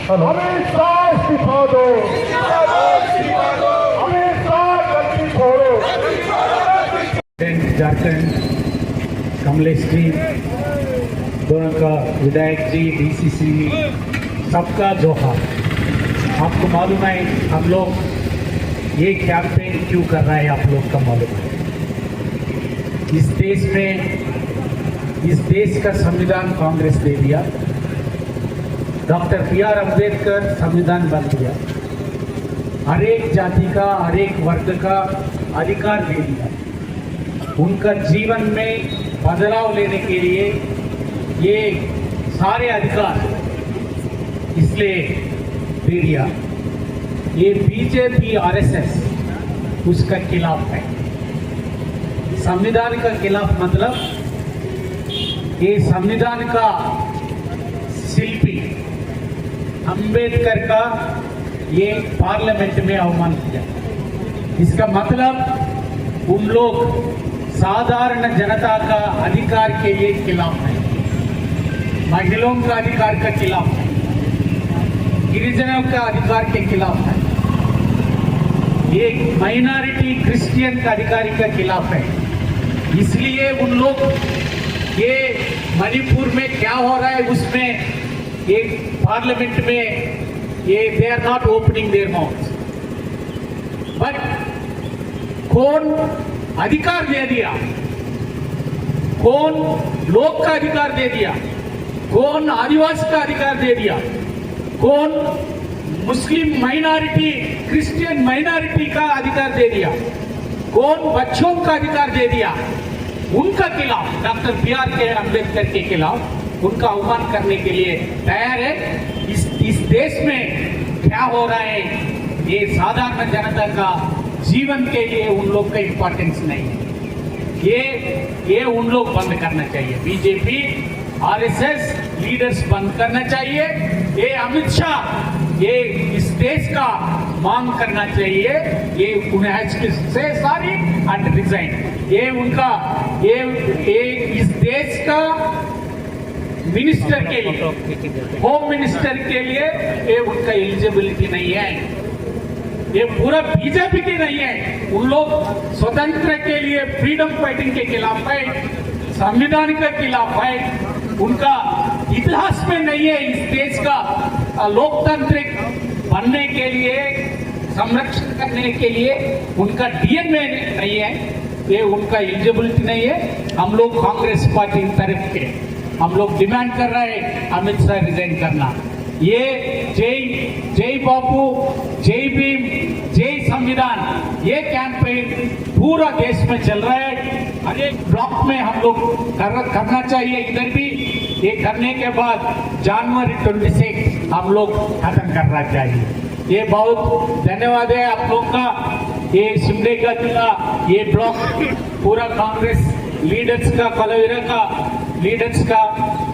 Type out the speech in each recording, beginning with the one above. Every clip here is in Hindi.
अमित शाह इस्तीफा दो, अमित शाह गलती छोड़ो। झारखंड कमलेश जी, दोनों का विधायक जी, डीसीसी, सबका जोहार। आपको मालूम है हम लोग ये कैंपेन क्यों कर रहे हैं, आप लोग का मालूम है। इस देश में, इस देश का संविधान कांग्रेस दे दिया, डॉक्टर B.R. अम्बेडकर संविधान बन दिया, हर एक जाति का, हर एक वर्ग का अधिकार दे दिया। उनका जीवन में बदलाव लेने के लिए ये सारे अधिकार इसलिए दे दिया। ये बीजेपी RSS उसका खिलाफ है। संविधान का खिलाफ मतलब ये संविधान का शिल्पी अंबेडकर का ये पार्लियामेंट में अवमान किया। इसका मतलब उन लोग साधारण जनता का अधिकार के लिए खिलाफ है, महिलाओं का अधिकार का खिलाफ है, गिरिजनों का अधिकार के खिलाफ है, ये माइनॉरिटी क्रिश्चियन का अधिकार का खिलाफ है। इसलिए उन लोग ये मणिपुर में क्या हो रहा है उसमें ये पार्लियामेंट में ये they are not opening their mouth. But कौन अधिकार दे दिया, कौन लोग का अधिकार दे दिया, कौन आदिवासी का अधिकार दे दिया, कौन मुस्लिम माइनॉरिटी क्रिश्चियन माइनॉरिटी का अधिकार दे दिया, कौन बच्चों का अधिकार दे दिया। उनका खिलाफ डॉक्टर B.R. अम्बेडकर के खिलाफ उनका अवमान करने के लिए तैयार है। इस देश में क्या हो रहा है, ये साधारण जनता का जीवन के लिए उन लोग का इंपॉर्टेंस नहीं है। ये उन लोग बंद करना चाहिए। बीजेपी RSS लीडर्स बंद करना चाहिए। ये अमित शाह ये इस देश का मांग करना चाहिए। ये उन्हें से सारी एंड रिजाइन। ये उनका ये इस देश का मिनिस्टर के लिए, होम मिनिस्टर के लिए ये उनका एलिजिबिलिटी नहीं है। ये पूरा बीजेपी के नहीं है। उन लोग स्वतंत्र के लिए फ्रीडम फाइटिंग के खिलाफ है, संविधान के खिलाफ है। उनका इतिहास में नहीं है। इस देश का लोकतांत्रिक बनने के लिए, संरक्षण करने के लिए उनका DNA नहीं है। ये उनका एलिजिबिलिटी नहीं है। हम लोग कांग्रेस पार्टी तरफ के हम लोग डिमांड कर रहे हैं अमित शाह रिजाइन करना। ये जय बापू, जय भीम, जय संविधान, ये कैंपेन पूरा देश में चल रहा है। हर एक ब्लॉक में हम लोग करना चाहिए। इधर भी ये करने के बाद जनवरी 26 हम लोग खत्म करना चाहिए। ये बहुत धन्यवाद है आप लोग का। ये सिमडेगा जिला, ये ब्लॉक पूरा कांग्रेस लीडर्स का, कलवीरा का लीडर्स का,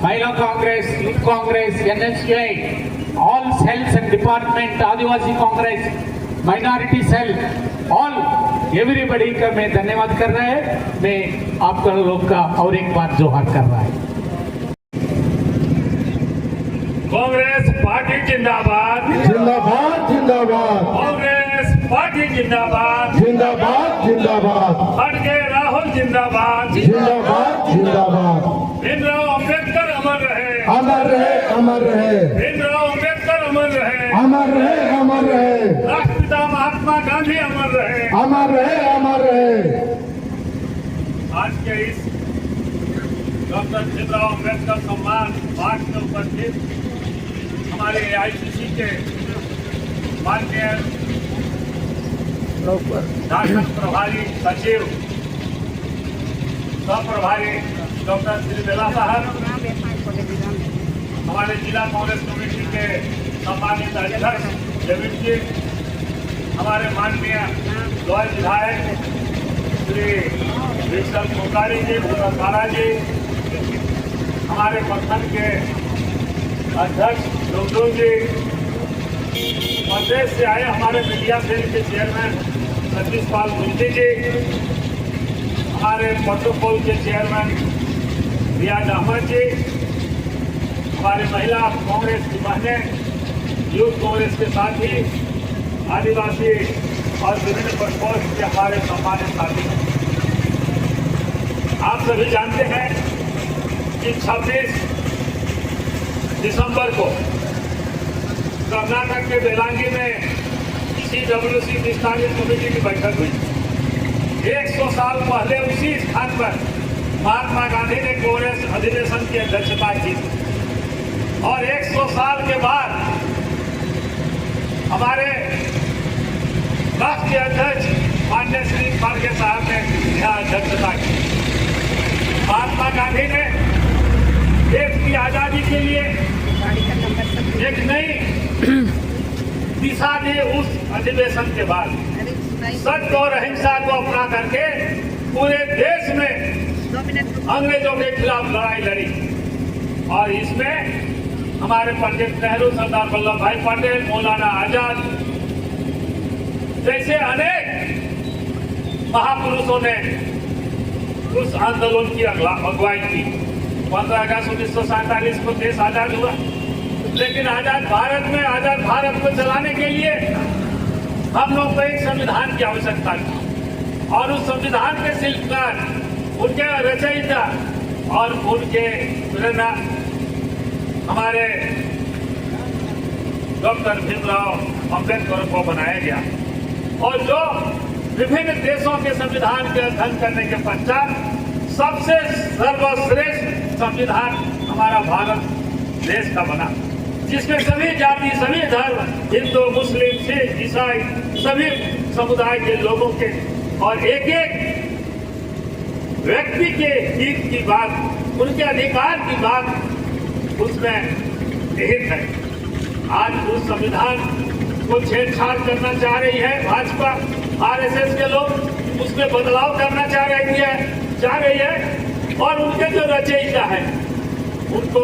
Mahila Congress, youth Congress, NSUI, all cells and department, Adivasi Congress, minority cell, all everybody का मैं धन्यवाद कर रहा है। मैं आप लोग का और एक बार जोहार कर रहा है। कांग्रेस पार्टी जिंदाबाद, जिंदाबाद जिंदाबाद, कांग्रेस पार्टी जिंदाबाद, जिंदाबाद जिंदाबाद, खड़गे राहुल जिंदाबाद, जिंदाबाद जिंदाबाद। भीमराव अम्बेडकर अमर रहे, अमर रहे, अमर रहे, भीमराव अम्बेडकर अमर रहे, अमर रहे, अमर रहे, राष्ट्रपिता महात्मा गांधी अमर रहे, अमर रहे, अमर रहे। आज के इस डॉक्टर भीमराव अम्बेडकर सम्मान पाठ में उपस्थित हमारे AICC के माननीय झारखंड प्रभारी सचिव, सह प्रभारी डॉक्टर श्री बेला साहब, हमारे जिला कांग्रेस कमेटी के सम्मानित अध्यक्ष जमीन जी, हमारे माननीय लोअर विधायक श्री विशल कोकारी जी, भूषण सारा जी, हमारे प्रखंड के अध्यक्ष डोमडोम जी, प्रदेश से आए हमारे मीडिया सेल के चेयरमैन सतीश पाल मुंशी जी, हमारे प्रोटोकॉल के चेयरमैन रियाज अहमद जी, हमारे महिला कांग्रेस की बहनें, यूथ कांग्रेस के साथ ही आदिवासी और विभिन्न प्रकोष्ठ के हमारे सम्मानित साथी। आप सभी जानते हैं कि 26 दिसंबर को कर्नाटक के बेलांगी में CWC स्थानीय कमेटी की बैठक हुई। 100 साल पहले उसी स्थान पर महात्मा गांधी ने कांग्रेस अधिवेशन की अध्यक्षता की और 100 साल के बाद हमारे राष्ट्रीय अध्यक्ष माननीय श्री खड़गे साहब ने यहाँ अध्यक्षता की। महात्मा गांधी ने देश की आजादी के लिए एक नई दिशा दी। उस अधिवेशन के बाद सत्य और अहिंसा को अपना करके पूरे देश में अंग्रेजों के खिलाफ लड़ाई लड़ी और इसमें हमारे पंडित नेहरू, सरदार वल्लभ भाई पटेल, मौलाना आजाद जैसे अनेक महापुरुषों ने उस आंदोलन की अगुवाई की। 15 अगस्त 1947 को देश आजाद हुआ, लेकिन आजाद भारत को चलाने के लिए हम लोग को एक संविधान की आवश्यकता थी और उस संविधान के शिल्पकार, उनके रचयिता और उनके प्रेरणा हमारे डॉक्टर भीमराव अंबेडकर को बनाया गया और जो विभिन्न देशों के संविधान के अध्ययन करने के पश्चात सबसे सर्वश्रेष्ठ संविधान हमारा भारत देश का बना, जिसमें सभी जाति, सभी धर्म, हिंदू, मुस्लिम, सिख, ईसाई, सभी समुदाय के लोगों के और एक एक व्यक्ति के हित की बात, उनके अधिकार की बात उसमें निहित है। आज उस संविधान को छेड़छाड़ करना चाह रही है भाजपा, RSS के लोग, उसमें बदलाव करना चाह रही है और उनके जो रचयिता है उनको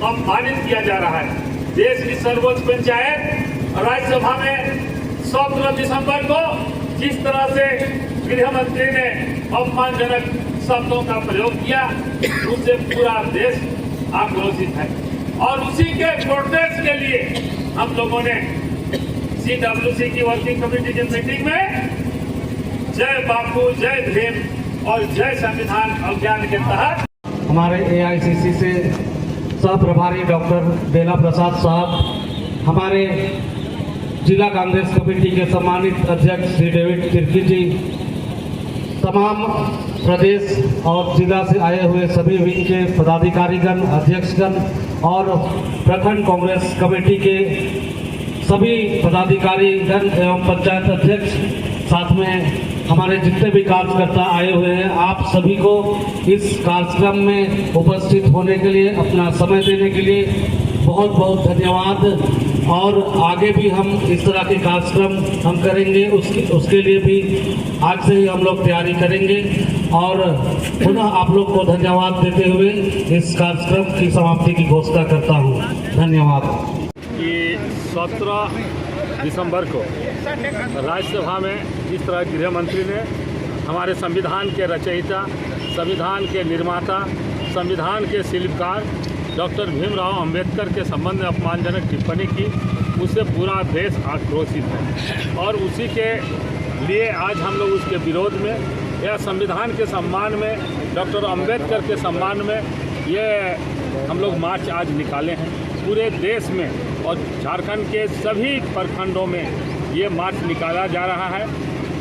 अपमानित किया जा रहा है। देश की सर्वोच्च पंचायत राज्यसभा में 17 दिसंबर को जिस तरह से गृह मंत्री ने अपमानजनक शब्दों का प्रयोग किया, उससे पूरा देश आक्रोशित है और उसी के प्रोटेस्ट के लिए हम लोगों ने CWC की वर्किंग कमेटी की मीटिंग में जय बापू, जय भीम और जय संविधान अभियान के तहत हमारे AICC से सह प्रभारी डॉक्टर बेला प्रसाद साहब, हमारे जिला कांग्रेस कमेटी के सम्मानित अध्यक्ष श्री डेविड तिर्की जी, तमाम प्रदेश और जिला से आए हुए सभी विंग के पदाधिकारीगण, अध्यक्षगण और प्रखंड कांग्रेस कमेटी के सभी पदाधिकारीगण एवं पंचायत अध्यक्ष, साथ में हमारे जितने भी कार्यकर्ता आए हुए हैं, आप सभी को इस कार्यक्रम में उपस्थित होने के लिए, अपना समय देने के लिए बहुत बहुत धन्यवाद। और आगे भी हम इस तरह के कार्यक्रम हम करेंगे, उसके लिए भी आज से ही हम लोग तैयारी करेंगे और पुनः आप लोग को धन्यवाद देते हुए इस कार्यक्रम की समाप्ति की घोषणा करता हूँ। धन्यवाद। कि 17 दिसंबर को राज्यसभा में जिस तरह गृह मंत्री ने हमारे संविधान के रचयिता, संविधान के निर्माता, संविधान के शिल्पकार डॉक्टर भीमराव अंबेडकर के संबंध में अपमानजनक टिप्पणी की, उससे पूरा देश आक्रोशित है और उसी के लिए आज हम लोग उसके विरोध में या संविधान के सम्मान में, डॉक्टर अंबेडकर के सम्मान में ये हम लोग मार्च आज निकाले हैं पूरे देश में और झारखंड के सभी प्रखंडों में ये मार्च निकाला जा रहा है।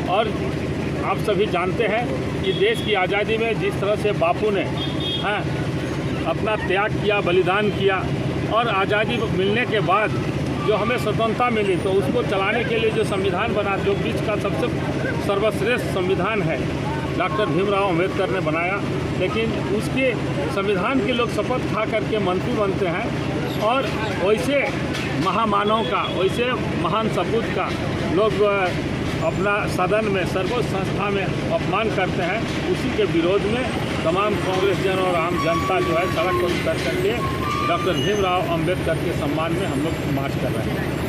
और आप सभी जानते हैं कि देश की आज़ादी में जिस तरह से बापू ने अपना त्याग किया, बलिदान किया और आज़ादी मिलने के बाद जो हमें स्वतंत्रता मिली तो उसको चलाने के लिए जो संविधान बना, जो विश्व का सबसे सर्वश्रेष्ठ संविधान है, डॉक्टर भीमराव अंबेडकर ने बनाया। लेकिन उसके संविधान के लोग शपथ खा करके मंत्री बनते हैं और वैसे महामानव का, वैसे महान सपूत का लोग अपना सदन में, सर्वोच्च संस्था में अपमान करते हैं। उसी के विरोध में तमाम कांग्रेस जन और आम जनता जो है सड़क पर उतर करके डॉक्टर भीमराव अंबेडकर के सम्मान में हम लोग मार्च कर रहे हैं।